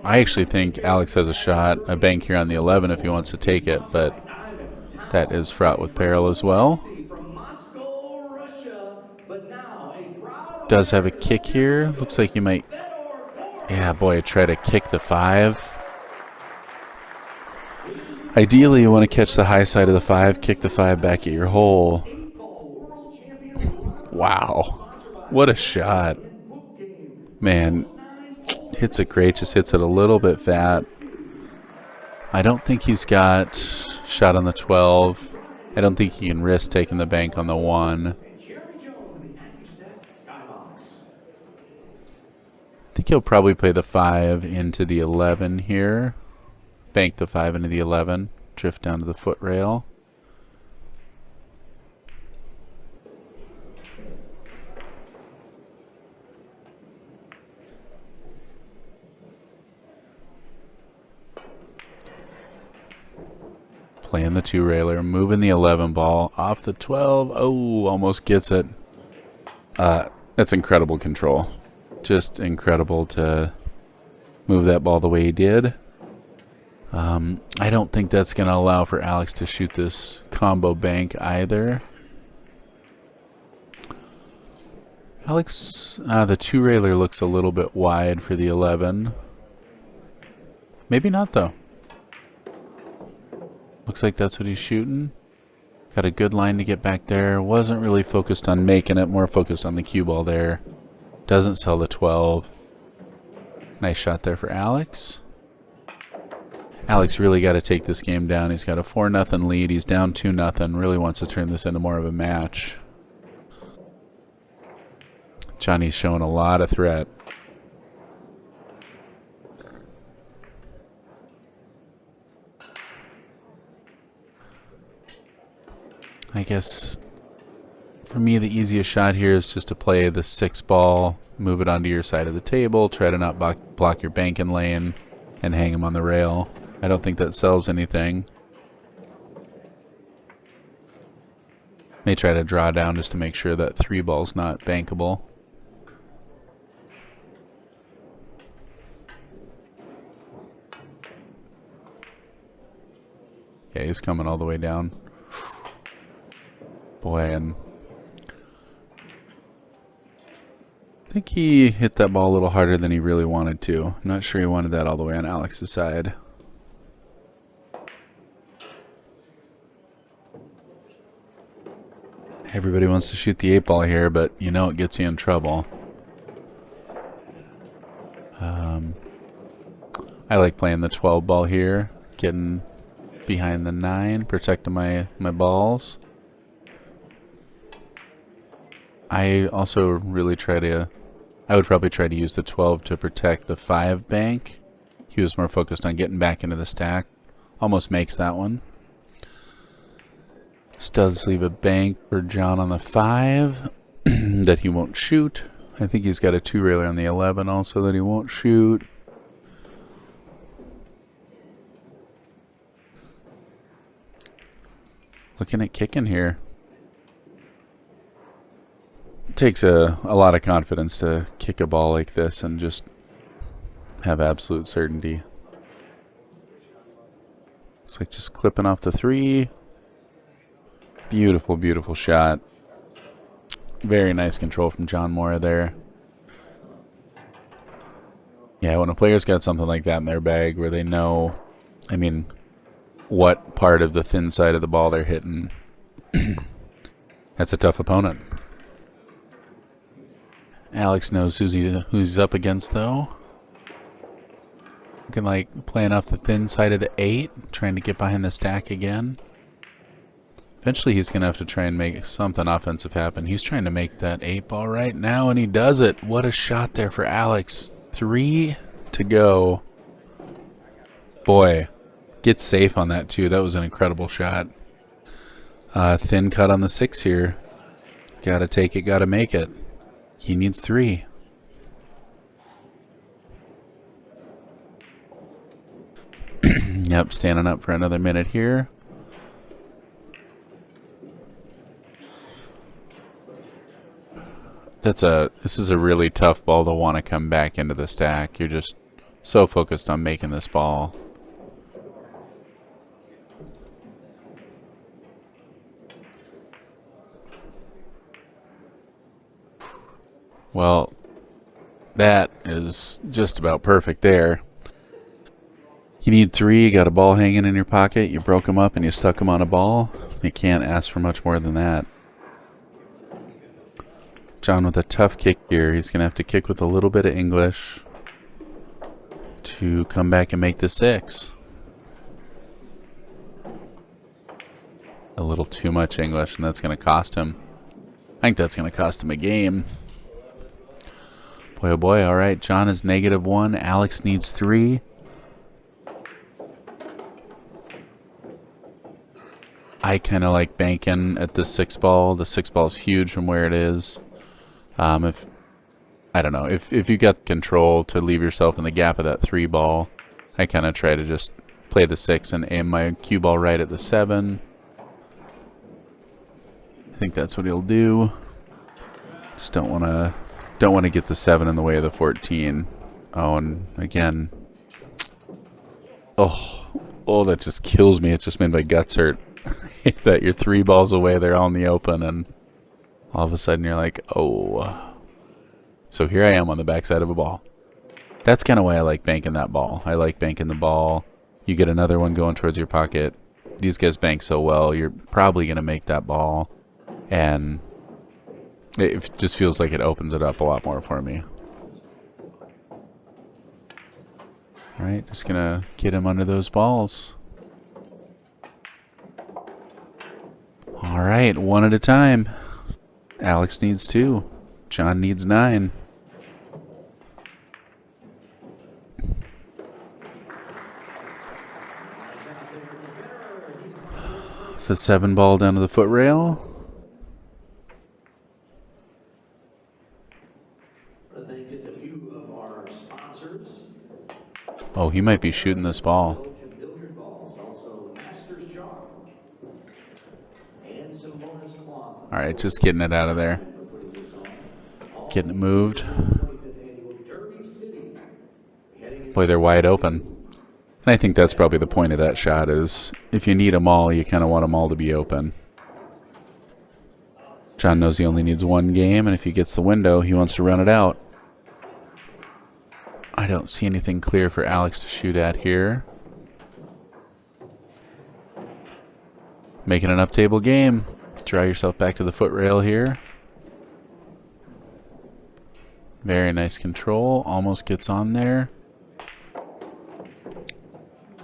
I actually think Alex has a bank here on the 11 if he wants to take it, but that is fraught with peril as well. Does have a kick here. Looks like he might, yeah, boy, try to kick the 5. Ideally, you want to catch the high side of the 5, kick the 5 back at your hole. Wow. What a shot. Man, hits it great, just hits it a little bit fat. I don't think he's got shot on the 12. I don't think he can risk taking the bank on the 1. I think he'll probably play the 5 into the 11 here. Bank the 5 into the 11. Drift down to the foot rail. Playing the 2-railer, moving the 11 ball off the 12. Oh, almost gets it. That's incredible control. Just incredible to move that ball the way he did. I don't think that's going to allow for Alex to shoot this combo bank either. Alex, the 2-railer looks a little bit wide for the 11. Maybe not, though. Looks like that's what he's shooting. Got a good line to get back there. Wasn't really focused on making it, more focused on the cue ball there. Doesn't sell the 12. Nice shot there for Alex. Alex really got to take this game down. He's got a 4-0 lead. He's down 2-0. Really wants to turn this into more of a match. Johnny's showing a lot of threat. I guess for me the easiest shot here is just to play the 6 ball, move it onto your side of the table, try to not block your banking lane, and hang him on the rail. I don't think that sells anything. May try to draw down just to make sure that 3 ball's not bankable. Yeah, he's coming all the way down. Boy, and I think he hit that ball a little harder than he really wanted to. I'm not sure he wanted that all the way on Alex's side. Everybody wants to shoot the 8 ball here, but you know it gets you in trouble. I like playing the 12 ball here, getting behind the 9, protecting my balls. I also really I would probably try to use the 12 to protect the 5 bank. He was more focused on getting back into the stack. Almost makes that one. This does leave a bank for John on the 5 that he won't shoot. I think he's got a 2-railer on the 11 also that he won't shoot. Looking at kicking here. It takes a lot of confidence to kick a ball like this and just have absolute certainty. Looks like just clipping off the 3. Beautiful, beautiful shot. Very nice control from John Morra there. Yeah, when a player's got something like that in their bag where they know, I mean, what part of the thin side of the ball they're hitting, that's a tough opponent. Alex knows who's he's up against, though. Looking like playing off the thin side of the 8, trying to get behind the stack again. Eventually he's going to have to try and make something offensive happen. He's trying to make that 8 ball right now, and he does it. What a shot there for Alex. 3 to go. Boy, get safe on that, too. That was an incredible shot. Thin cut on the 6 here. Got to take it, got to make it. He needs 3. Yep, standing up for another minute here. This is a really tough ball to want to come back into the stack. You're just so focused on making this ball. Well, that is just about perfect there. You need 3, you got a ball hanging in your pocket, you broke them up and you stuck them on a ball. You can't ask for much more than that. John with a tough kick here. He's going to have to kick with a little bit of English to come back and make the 6. A little too much English, and that's going to cost him. I think that's going to cost him a game. Boy, oh boy. All right, John is -1. Alex needs 3. I kind of like banking at the 6 ball. The 6 ball is huge from where it is. If I don't know, if you got control to leave yourself in the gap of that 3 ball, I kind of try to just play the 6 and aim my cue ball right at the 7. I think that's what he'll do. Just don't want to get the 7 in the way of the 14. Oh, and again, oh, that just kills me. It just made my guts hurt. That you're 3 balls away, they're all in the open, and all of a sudden you're like, oh. So here I am on the backside of a ball. That's kind of why I like banking that ball. I like banking the ball. You get another one going towards your pocket. These guys bank so well, you're probably going to make that ball. And it just feels like it opens it up a lot more for me. All right, just going to get him under those balls. All right, 1 at a time. Alex needs 2. John needs 9. The 7 ball down to the foot rail. Oh, he might be shooting this ball. All right, just getting it out of there. Getting it moved. Boy, they're wide open. And I think that's probably the point of that shot is if you need them all, you kind of want them all to be open. John knows he only needs 1 game, and if he gets the window, he wants to run it out. I don't see anything clear for Alex to shoot at here. Making an up-table game. Draw yourself back to the foot rail here. Very nice control. Almost gets on there.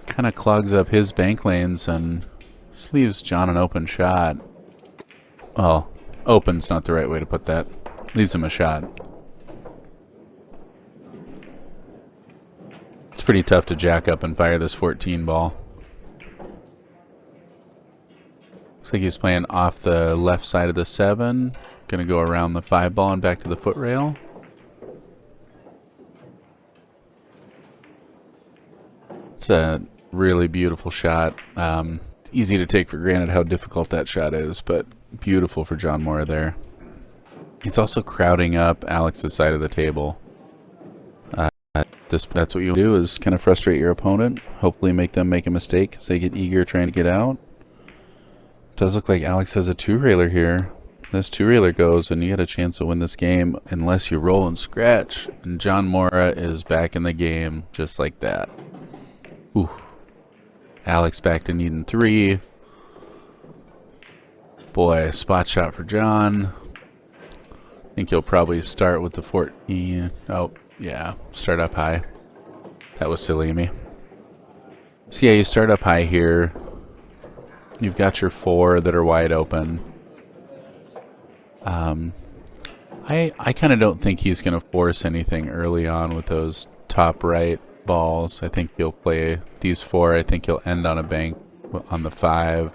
Kind of clogs up his bank lanes and just leaves John an open shot. Well, open's not the right way to put that. Leaves him a shot. It's pretty tough to jack up and fire this 14 ball. Looks like he's playing off the left side of the 7. Gonna go around the 5 ball and back to the foot rail. It's a really beautiful shot. It's easy to take for granted how difficult that shot is, but beautiful for John Morra there. He's also crowding up Alex's side of the table. That's what you do, is kind of frustrate your opponent. Hopefully make them make a mistake as they get eager trying to get out. Does look like Alex has a 2-railer here. This two-reeler goes, and you got a chance to win this game unless you roll and scratch. And John Morra is back in the game just like that. Ooh. Alex back to needing 3. Boy, spot shot for John. I think he'll probably start with the 14. Oh, yeah, start up high. That was silly of me. So yeah, you start up high here. You've got your 4 that are wide open. I kind of don't think he's going to force anything early on with those top right balls. I think he'll play these 4. I think he'll end on a bank on the 5.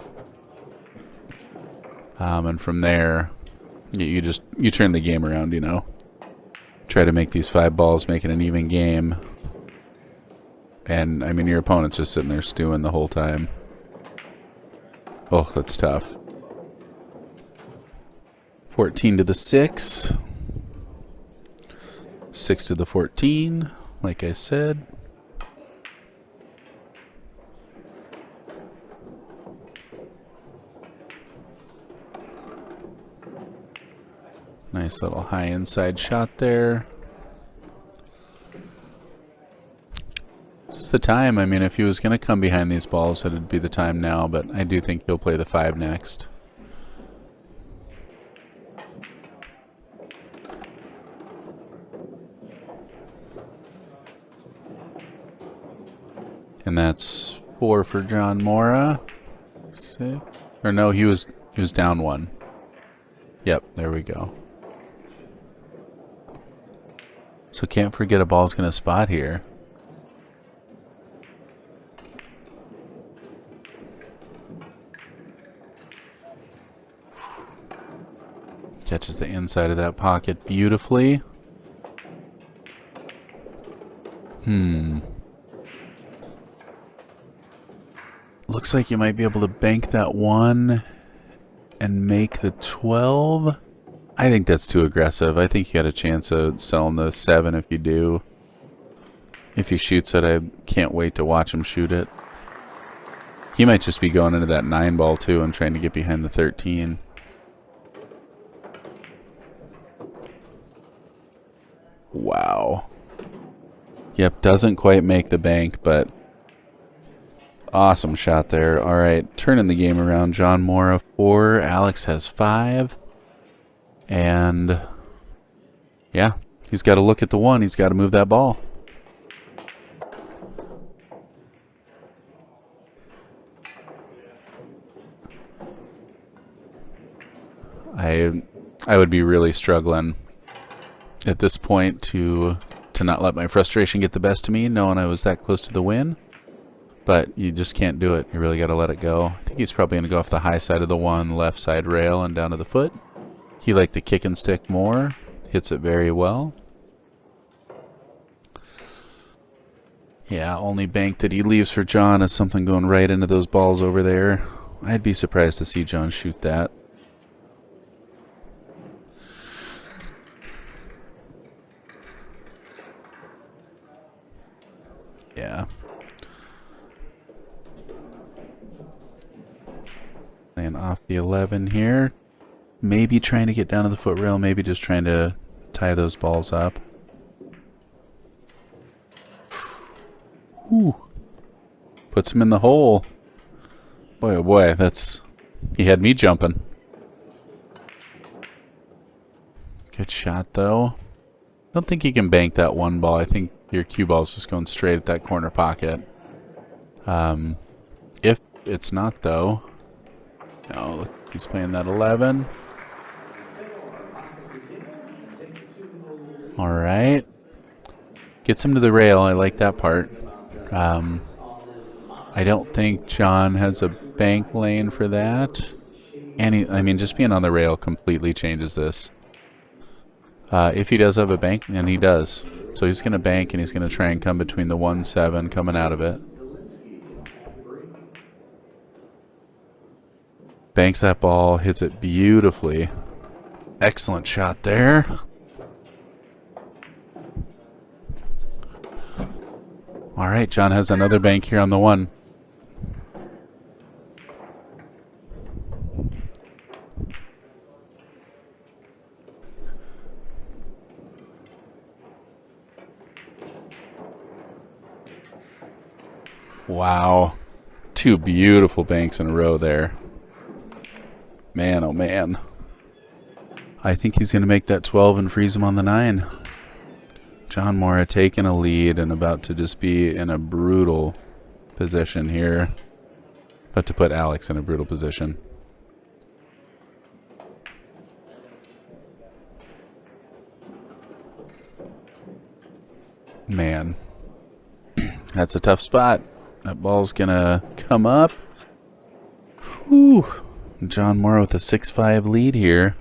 And from there, you turn the game around, you know. Try to make these 5 balls, make it an even game. And, I mean, your opponent's just sitting there stewing the whole time. Oh, that's tough. 14 to the 6. 6 to the 14, like I said. Nice little high inside shot there. This is the time. I mean, if he was going to come behind these balls, it'd be the time now, but I do think he'll play the 5 next. And that's 4 for John Morra. 6. Or no, he was down 1. Yep, there we go. So can't forget a ball's going to spot here. Catches the inside of that pocket beautifully. Looks like you might be able to bank that 1 and make the 12. I think that's too aggressive. I think you got a chance of selling the 7 if you do. If he shoots it, I can't wait to watch him shoot it. He might just be going into that 9 ball too and trying to get behind the 13. Wow. Yep, doesn't quite make the bank, but awesome shot there. All right, turning the game around. John Morra 4, Alex has 5. And yeah, he's got to look at the 1. He's got to move that ball. I would be really struggling at this point to not let my frustration get the best of me, knowing I was that close to the win. But you just can't do it. You really got to let it go. I think he's probably going to go off the high side of the 1, left side rail, and down to the foot. He liked the kick and stick more. Hits it very well. Yeah, only bank that he leaves for John is something going right into those balls over there. I'd be surprised to see John shoot that. Yeah. Playing off the 11 here. Maybe trying to get down to the foot rail, maybe just trying to tie those balls up. Whew. Puts him in the hole. Boy, oh boy, he had me jumping. Good shot, though. I don't think you can bank that 1 ball. I think your cue ball's just going straight at that corner pocket. If it's not, though. No, look, he's playing that 11. All right. Gets him to the rail. I like that part. I don't think John has a bank lane for that. And I mean, just being on the rail completely changes this. If he does have a bank, and he does. So he's going to bank, and he's going to try and come between the 1-7 coming out of it. Banks that ball, hits it beautifully. Excellent shot there. All right, John has another bank here on the 1. Wow. Two beautiful banks in a row there. Man, oh man. I think he's going to make that 12 and freeze him on the 9. John Morra taking a lead and about to just be in a brutal position here. About to put Alex in a brutal position. Man. That's a tough spot. That ball's going to come up. Whew. John Morra with a 6-5 lead here.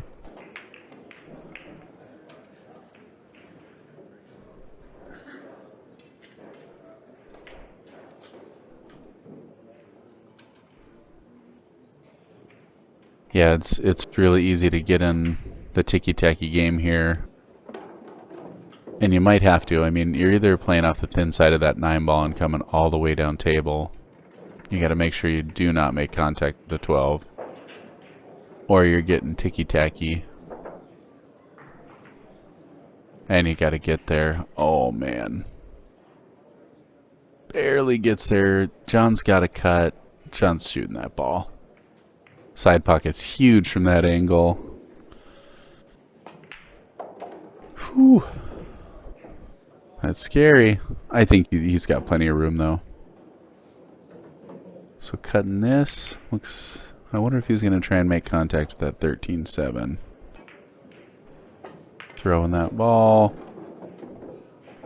Yeah, it's really easy to get in the ticky-tacky game here. And you might have to. I mean, you're either playing off the thin side of that 9 ball and coming all the way down table. You got to make sure you do not make contact with the 12. Or you're getting ticky-tacky. And you got to get there. Oh, man. Barely gets there. John's got to cut. John's shooting that ball. Side pocket's huge from that angle. Whew. That's scary. I think he's got plenty of room, though. So cutting this. Looks. I wonder if he's going to try and make contact with that 13-7. Throwing that ball.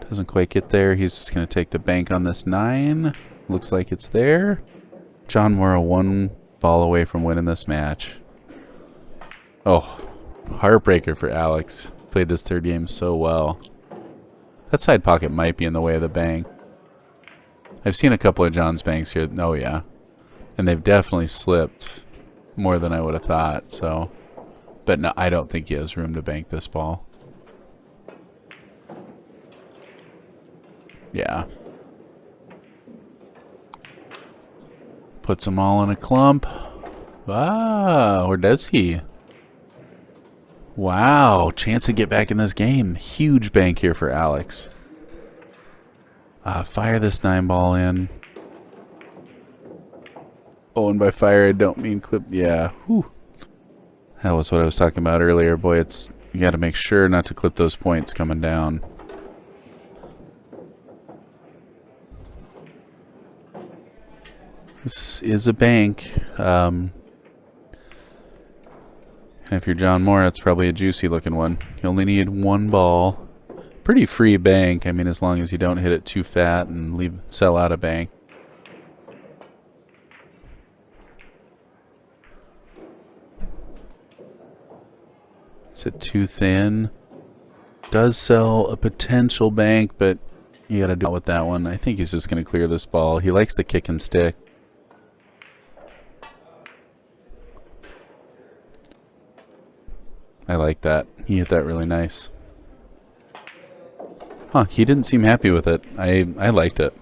Doesn't quite get there. He's just going to take the bank on this 9. Looks like it's there. John Morra one ball away from winning this match. Oh, heartbreaker for Alex. Played this third game so well. That side pocket might be in the way of the bank. I've seen a couple of John's banks here. Oh, yeah. And they've definitely slipped more than I would have thought. So, but no, I don't think he has room to bank this ball. Yeah. Puts them all in a clump. Ah, or does he? Wow, chance to get back in this game. Huge bank here for Alex. Fire this 9 ball in. Oh, and by fire I don't mean clip. Yeah, whew. That was what I was talking about earlier. Boy, it's you got to make sure not to clip those points coming down. This is a bank. And if you're John Morra, it's probably a juicy looking one. You only need 1 ball. Pretty free bank. I mean, as long as you don't hit it too fat and sell out a bank. Is it too thin? Does sell a potential bank, but you got to do it with that one. I think he's just going to clear this ball. He likes the kick and stick. I like that. He hit that really nice. Huh, he didn't seem happy with it. I liked it.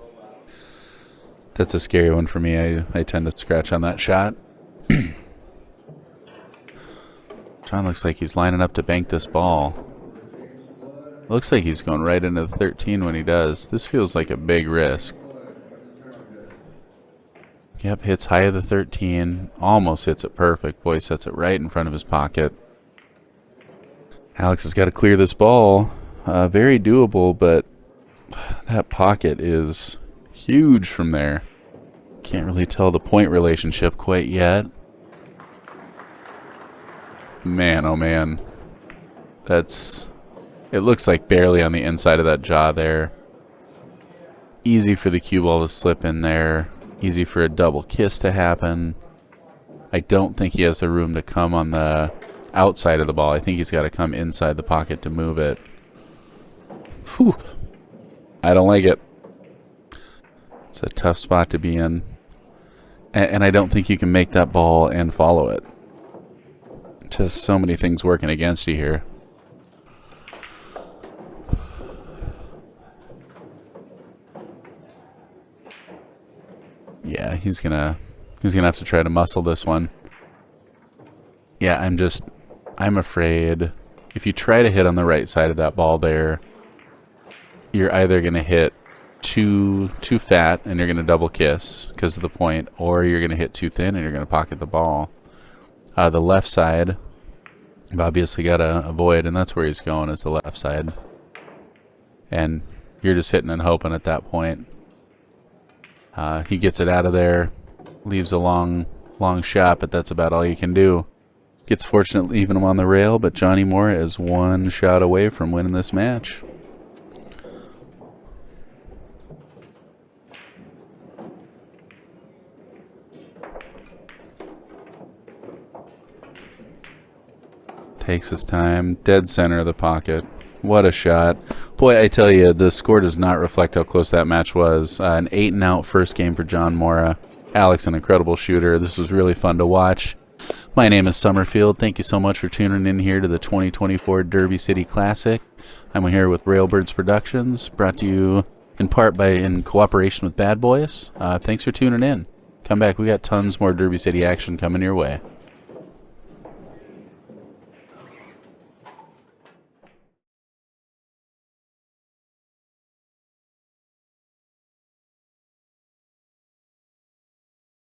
That's a scary one for me. I tend to scratch on that shot. John looks like he's lining up to bank this ball. Looks like he's going right into the 13 when he does. This feels like a big risk. Yep, hits high of the 13. Almost hits it perfect. Boy, sets it right in front of his pocket. Alex has got to clear this ball. Very doable, but that pocket is huge from there. Can't really tell the point relationship quite yet. Man, oh man. It looks like barely on the inside of that jaw there. Easy for the cue ball to slip in there. Easy for a double kiss to happen. I don't think he has the room to come on the outside of the ball. I think he's got to come inside the pocket to move it. Whew. I don't like it. It's a tough spot to be in. And I don't think you can make that ball and follow it. Just so many things working against you here. Yeah, he's gonna have to try to muscle this one. Yeah, I'm afraid if you try to hit on the right side of that ball there, you're either gonna hit too fat and you're going to double kiss because of the point, or you're going to hit too thin and you're going to pocket the ball. The left side, you've obviously got to avoid, and that's where he's going, is the left side. And you're just hitting and hoping at that point. He gets it out of there, leaves a long shot, but that's about all you can do. Gets fortunate leaving him on the rail, but Johnny Morra is one shot away from winning this match. Takes his time, dead center of the pocket. What a shot. Boy, I tell you, the score does not reflect how close that match was. An 8-and-out first game for John Morra. Alex, an incredible shooter. This was really fun to watch. My name is Somerfield. Thank you so much for tuning in here to the 2024 Derby City Classic. I'm here with Railbirds Productions, brought to you in part in cooperation with Bad Boys. Thanks for tuning in. Come back. We got tons more Derby City action coming your way.